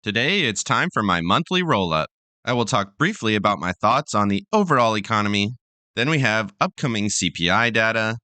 Today, it's time for my monthly roll-up. I will talk briefly about my thoughts on the overall economy. Then we have upcoming CPI data.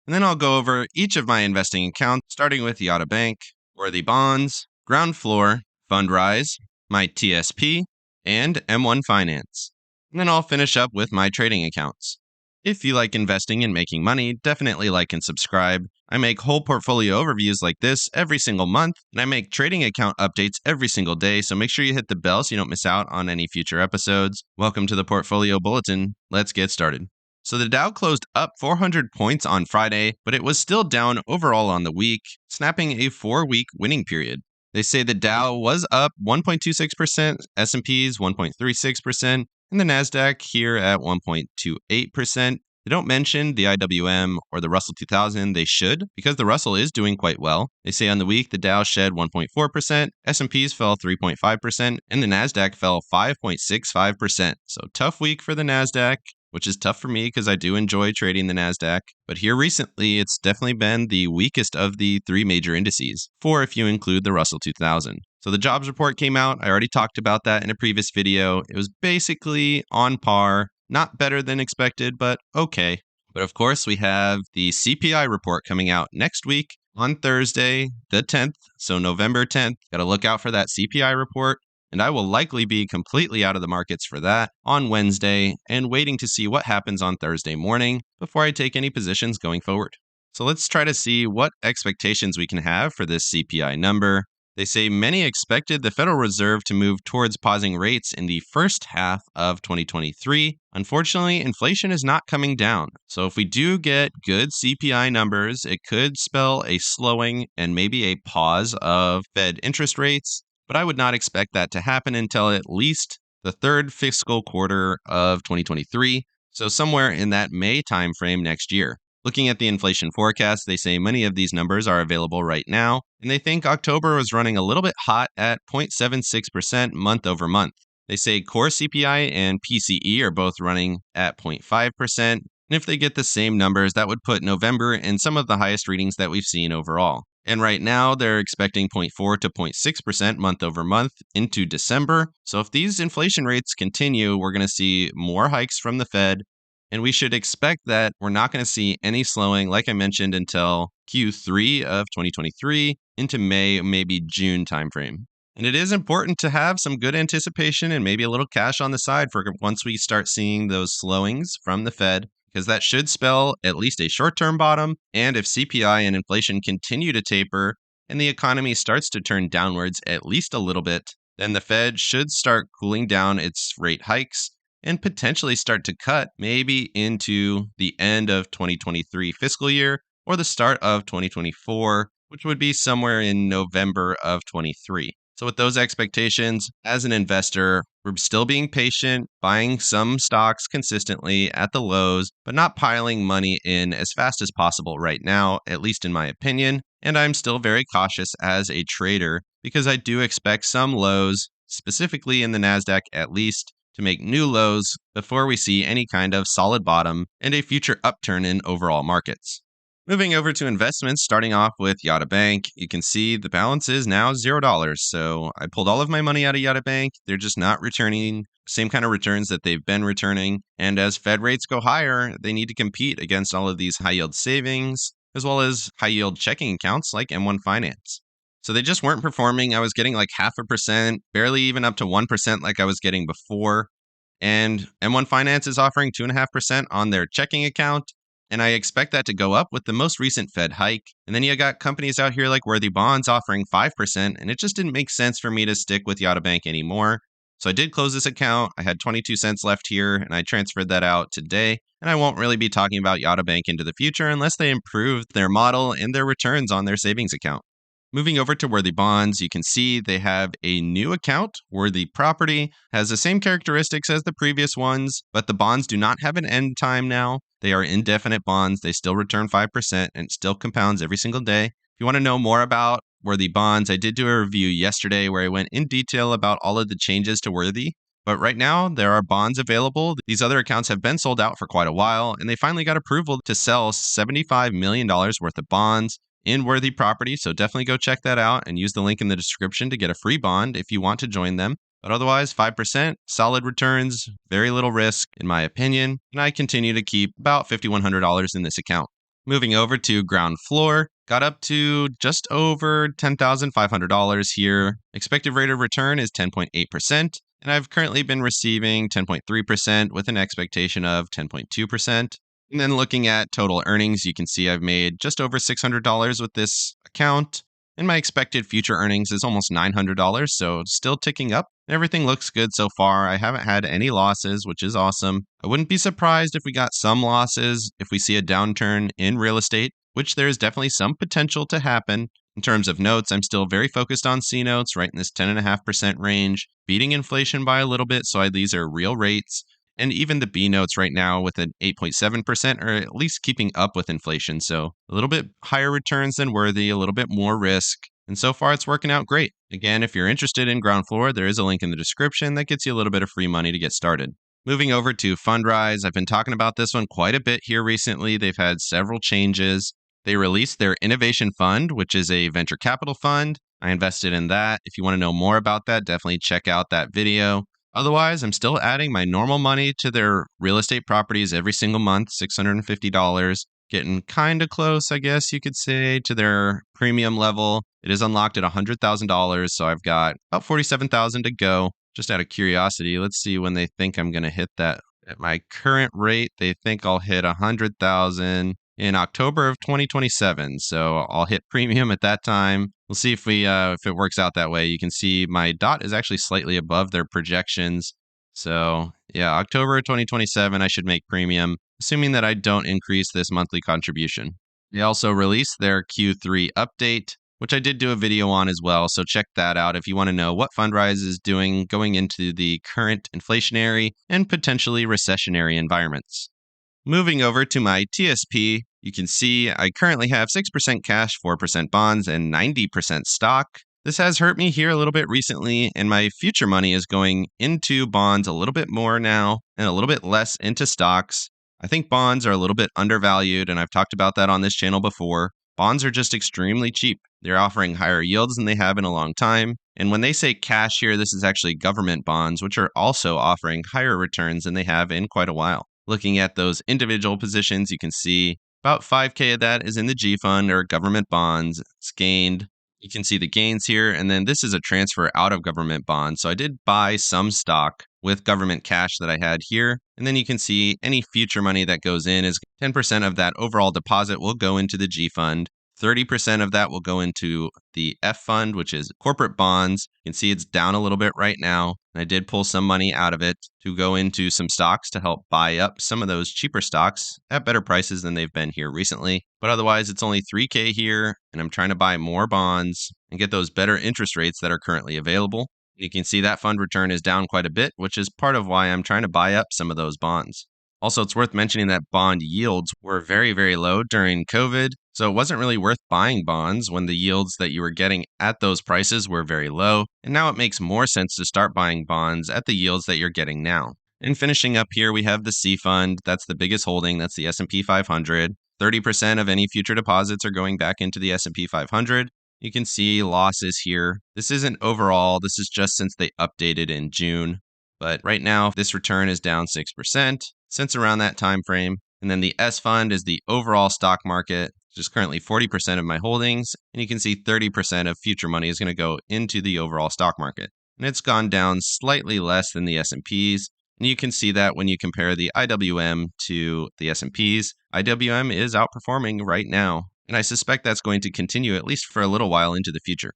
And then I'll go over each of my investing accounts, starting with Yotta Bank, Worthy Bonds, Groundfloor, Fundrise, my TSP, and M1 Finance. And then I'll finish up with my trading accounts. If you like investing and making money, definitely like and subscribe. I make whole portfolio overviews like this every single month, and I make trading account updates every single day, so make sure you hit the bell so you don't miss out on any future episodes. Welcome to the Portfolio Bulletin. Let's get started. So the Dow closed up 400 points on Friday, but it was still down overall on the week, snapping a 4-week winning period. They say the Dow was up 1.26%, S&P's 1.36%, and the Nasdaq here at 1.28%. They don't mention the IWM or the Russell 2000. They should, because the Russell is doing quite well. They say on the week the Dow shed 1.4%, S&P's fell 3.5%, and the Nasdaq fell 5.65%. So tough week for the Nasdaq, which is tough for me because I do enjoy trading the Nasdaq. But here recently, it's definitely been the weakest of the three major indices, 4 if you include the Russell 2000. So the jobs report came out. I already talked about that in a previous video. It was basically on par, not better than expected, but okay. But of course, we have the CPI report coming out next week on Thursday, the 10th. So November 10th. Got to look out for that CPI report. And I will likely be completely out of the markets for that on Wednesday and waiting to see what happens on Thursday morning before I take any positions going forward. So let's try to see what expectations we can have for this CPI number. They say many expected the Federal Reserve to move towards pausing rates in the first half of 2023. Unfortunately, inflation is not coming down. So if we do get good CPI numbers, it could spell a slowing and maybe a pause of Fed interest rates. But I would not expect that to happen until at least the third fiscal quarter of 2023, so somewhere in that May timeframe next year. Looking at the inflation forecast, they say many of these numbers are available right now, and they think October was running a little bit hot at 0.76% month over month. They say core CPI and PCE are both running at 0.5%, and if they get the same numbers, that would put November in some of the highest readings that we've seen overall. And right now, they're expecting 0.4 to 0.6% month over month into December. So if these inflation rates continue, we're going to see more hikes from the Fed. And we should expect that we're not going to see any slowing, like I mentioned, until Q3 of 2023 into May, maybe June timeframe. And it is important to have some good anticipation and maybe a little cash on the side for once we start seeing those slowings from the Fed, because that should spell at least a short-term bottom. And if CPI and inflation continue to taper and the economy starts to turn downwards at least a little bit, then the Fed should start cooling down its rate hikes and potentially start to cut maybe into the end of 2023 fiscal year or the start of 2024, which would be somewhere in November of 23. So with those expectations, as an investor, we're still being patient, buying some stocks consistently at the lows, but not piling money in as fast as possible right now, at least in my opinion. And I'm still very cautious as a trader because I do expect some lows, specifically in the Nasdaq at least, to make new lows before we see any kind of solid bottom and a future upturn in overall markets. Moving over to investments, starting off with Yotta Bank, you can see the balance is now $0. So I pulled all of my money out of Yotta Bank. They're just not returning same kind of returns that they've been returning. And as Fed rates go higher, they need to compete against all of these high yield savings, as well as high yield checking accounts like M1 Finance. So they just weren't performing. I was getting like 0.5%, barely even up to 1% like I was getting before. And M1 Finance is offering 2.5% on their checking account. And I expect that to go up with the most recent Fed hike. And then you got companies out here like Worthy Bonds offering 5%, and it just didn't make sense for me to stick with Yotta Bank anymore. So I did close this account. I had 22 cents left here, and I transferred that out today. And I won't really be talking about Yotta Bank into the future unless they improve their model and their returns on their savings account. Moving over to Worthy Bonds, you can see they have a new account. Worthy Property has the same characteristics as the previous ones, but the bonds do not have an end time now. They are indefinite bonds. They still return 5% and it still compounds every single day. If you want to know more about Worthy Bonds, I did do a review yesterday where I went in detail about all of the changes to Worthy. But right now, there are bonds available. These other accounts have been sold out for quite a while, and they finally got approval to sell $75 million worth of bonds in worthy property, so definitely go check that out and use the link in the description to get a free bond if you want to join them. But otherwise, 5%, solid returns, very little risk, in my opinion, and I continue to keep about $5,100 in this account. Moving over to Groundfloor, got up to just over $10,500 here. Expected rate of return is 10.8%, and I've currently been receiving 10.3% with an expectation of 10.2%. And then looking at total earnings, you can see I've made just over $600 with this account. And my expected future earnings is almost $900, so still ticking up. Everything looks good so far. I haven't had any losses, which is awesome. I wouldn't be surprised if we got some losses if we see a downturn in real estate, which there is definitely some potential to happen. In terms of notes, I'm still very focused on C notes, right in this 10.5% range, beating inflation by a little bit, so these are real rates. And even the B notes right now with an 8.7% are at least keeping up with inflation. So a little bit higher returns than worthy, a little bit more risk. And so far it's working out great. Again, if you're interested in Groundfloor, there is a link in the description that gets you a little bit of free money to get started. Moving over to Fundrise, I've been talking about this one quite a bit here recently. They've had several changes. They released their Innovation Fund, which is a venture capital fund. I invested in that. If you want to know more about that, definitely check out that video. Otherwise, I'm still adding my normal money to their real estate properties every single month, $650, getting kind of close, I guess you could say, to their premium level. It is unlocked at $100,000, so I've got about $47,000 to go. Just out of curiosity, let's see when they think I'm going to hit that. At my current rate, they think I'll hit $100,000 in October of 2027. So I'll hit premium at that time. We'll see if it works out that way. You can see my dot is actually slightly above their projections. So yeah, October 2027, I should make premium, assuming that I don't increase this monthly contribution. They also released their Q3 update, which I did do a video on as well. So check that out if you want to know what Fundrise is doing going into the current inflationary and potentially recessionary environments. Moving over to my TSP, you can see I currently have 6% cash, 4% bonds, and 90% stock. This has hurt me here a little bit recently, and my future money is going into bonds a little bit more now and a little bit less into stocks. I think bonds are a little bit undervalued, and I've talked about that on this channel before. Bonds are just extremely cheap. They're offering higher yields than they have in a long time. And when they say cash here, this is actually government bonds, which are also offering higher returns than they have in quite a while. Looking at those individual positions, you can see about 5K of that is in the G fund or government bonds. It's gained. You can see the gains here. And then this is a transfer out of government bonds. So I did buy some stock with government cash that I had here. And then you can see any future money that goes in is 10% of that overall deposit will go into the G fund. 30% of that will go into the F fund, which is corporate bonds. You can see it's down a little bit right now. And I did pull some money out of it to go into some stocks to help buy up some of those cheaper stocks at better prices than they've been here recently. But otherwise, it's only 3K here, and I'm trying to buy more bonds and get those better interest rates that are currently available. You can see that fund return is down quite a bit, which is part of why I'm trying to buy up some of those bonds. Also, it's worth mentioning that bond yields were very, very low during COVID, so it wasn't really worth buying bonds when the yields that you were getting at those prices were very low, and now it makes more sense to start buying bonds at the yields that you're getting now. And finishing up here, we have the C fund. That's the biggest holding. That's the S&P 500. 30% of any future deposits are going back into the S&P 500. You can see losses here. This isn't overall. This is just since they updated in June. But right now, this return is down 6% since around that time frame. And then the S fund is the overall stock market, which is currently 40% of my holdings. And you can see 30% of future money is going to go into the overall stock market. And it's gone down slightly less than the S&Ps. And you can see that when you compare the IWM to the S&Ps. IWM is outperforming right now. And I suspect that's going to continue at least for a little while into the future.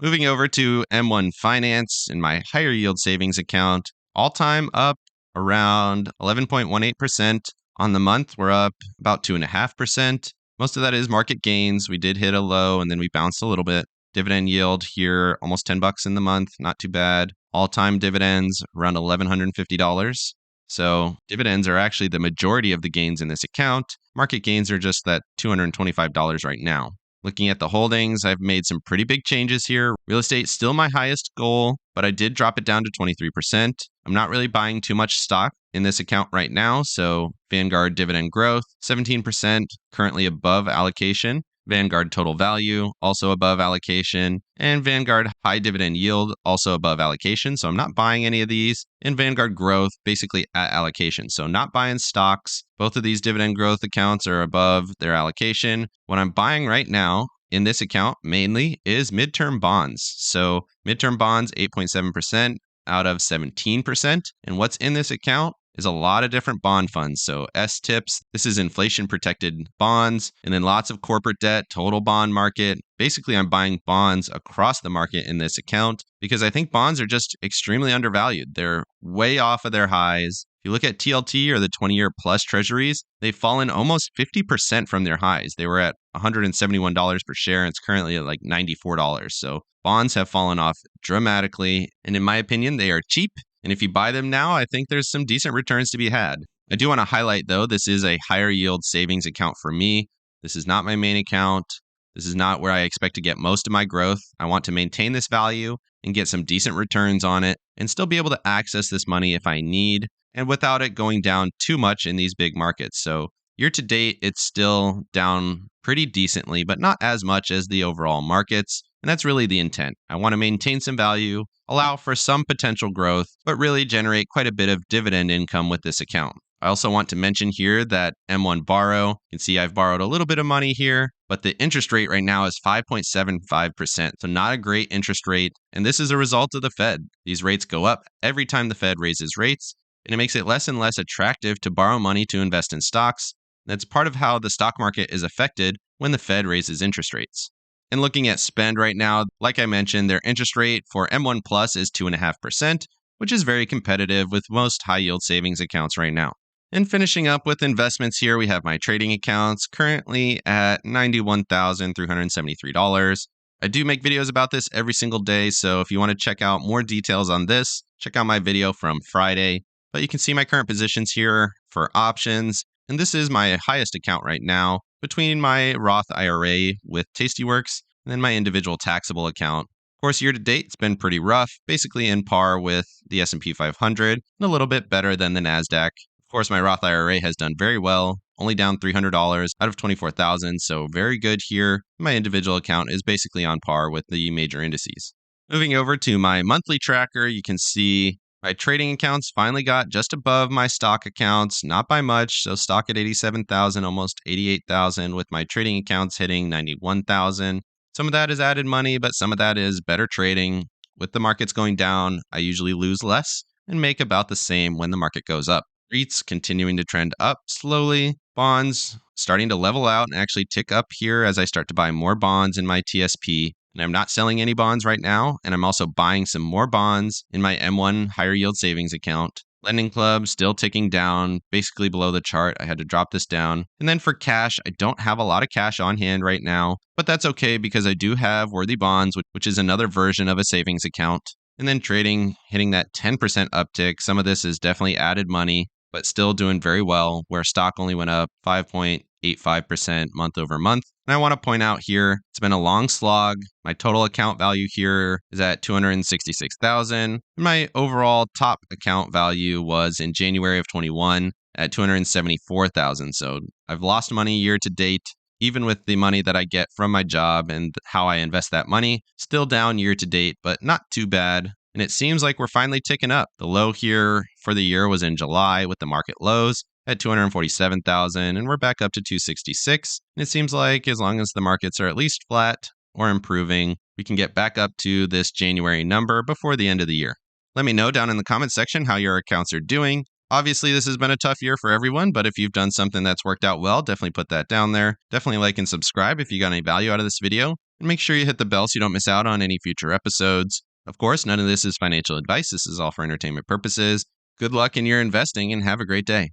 Moving over to M1 Finance in my higher yield savings account, all-time up around 11.18%. On the month, we're up about 2.5%. Most of that is market gains. We did hit a low and then we bounced a little bit. Dividend yield here, almost $10 in the month, not too bad. All-time dividends, around $1,150. So dividends are actually the majority of the gains in this account. Market gains are just that $225 right now. Looking at the holdings, I've made some pretty big changes here. Real estate still my highest goal, but I did drop it down to 23%. I'm not really buying too much stock in this account right now, so Vanguard dividend growth, 17%, currently above allocation. Vanguard Total Value, also above allocation, and Vanguard High Dividend Yield, also above allocation. So I'm not buying any of these. And Vanguard Growth, basically at allocation. So not buying stocks. Both of these dividend growth accounts are above their allocation. What I'm buying right now in this account mainly is midterm bonds. So midterm bonds, 8.7% out of 17%. And what's in this account is a lot of different bond funds. So S-TIPS, this is inflation protected bonds, and then lots of corporate debt, total bond market. Basically, I'm buying bonds across the market in this account because I think bonds are just extremely undervalued. They're way off of their highs. If you look at TLT or the 20-year plus treasuries, they've fallen almost 50% from their highs. They were at $171 per share, and it's currently at like $94. So bonds have fallen off dramatically, and in my opinion, they are cheap. And if you buy them now, I think there's some decent returns to be had. I do want to highlight, though, this is a higher yield savings account for me. This is not my main account. This is not where I expect to get most of my growth. I want to maintain this value and get some decent returns on it and still be able to access this money if I need and without it going down too much in these big markets. So year to date, it's still down pretty decently, but not as much as the overall markets. And that's really the intent. I want to maintain some value, allow for some potential growth, but really generate quite a bit of dividend income with this account. I also want to mention here that M1 Borrow, you can see I've borrowed a little bit of money here, but the interest rate right now is 5.75%. So not a great interest rate. And this is a result of the Fed. These rates go up every time the Fed raises rates, and it makes it less and less attractive to borrow money to invest in stocks. That's part of how the stock market is affected when the Fed raises interest rates. And looking at spend right now, like I mentioned, their interest rate for M1 Plus is 2.5%, which is very competitive with most high yield savings accounts right now. And finishing up with investments here, we have my trading accounts currently at $91,373. I do make videos about this every single day, so if you want to check out more details on this, check out my video from Friday. But you can see my current positions here for options. And this is my highest account right now between my Roth IRA with Tastyworks and then my individual taxable account. Of course, year to date, it's been pretty rough, basically in par with the S&P 500 and a little bit better than the NASDAQ. Of course, my Roth IRA has done very well, only down $300 out of $24,000, so very good here. My individual account is basically on par with the major indices. Moving over to my monthly tracker, you can see my trading accounts finally got just above my stock accounts, not by much. So stock at 87,000, almost 88,000, with my trading accounts hitting 91,000. Some of that is added money, but some of that is better trading. With the markets going down, I usually lose less and make about the same when the market goes up. REITs continuing to trend up slowly. Bonds starting to level out and actually tick up here as I start to buy more bonds in my TSP. And I'm not selling any bonds right now, and I'm also buying some more bonds in my M1 higher yield savings account. Lending Club still ticking down, basically below the chart. I had to drop this down. And then for cash, I don't have a lot of cash on hand right now, but that's okay because I do have Worthy Bonds, which is another version of a savings account. And then trading, hitting that 10% uptick. Some of this is definitely added money, but still doing very well, where stock only went up 5.85% month over month. And I want to point out here, it's been a long slog. My total account value here is at $266,000. My overall top account value was in January of 21 at $274,000. So I've lost money year to date, even with the money that I get from my job and how I invest that money. Still down year to date, but not too bad. And it seems like we're finally ticking up. The low here for the year was in July with the market lows at 247,000, and we're back up to 266. And it seems like as long as the markets are at least flat or improving, we can get back up to this January number before the end of the year. Let me know down in the comment section how your accounts are doing. Obviously, this has been a tough year for everyone, but if you've done something that's worked out well, definitely put that down there. Definitely like and subscribe if you got any value out of this video, and make sure you hit the bell so you don't miss out on any future episodes. Of course, none of this is financial advice. This is all for entertainment purposes. Good luck in your investing and have a great day.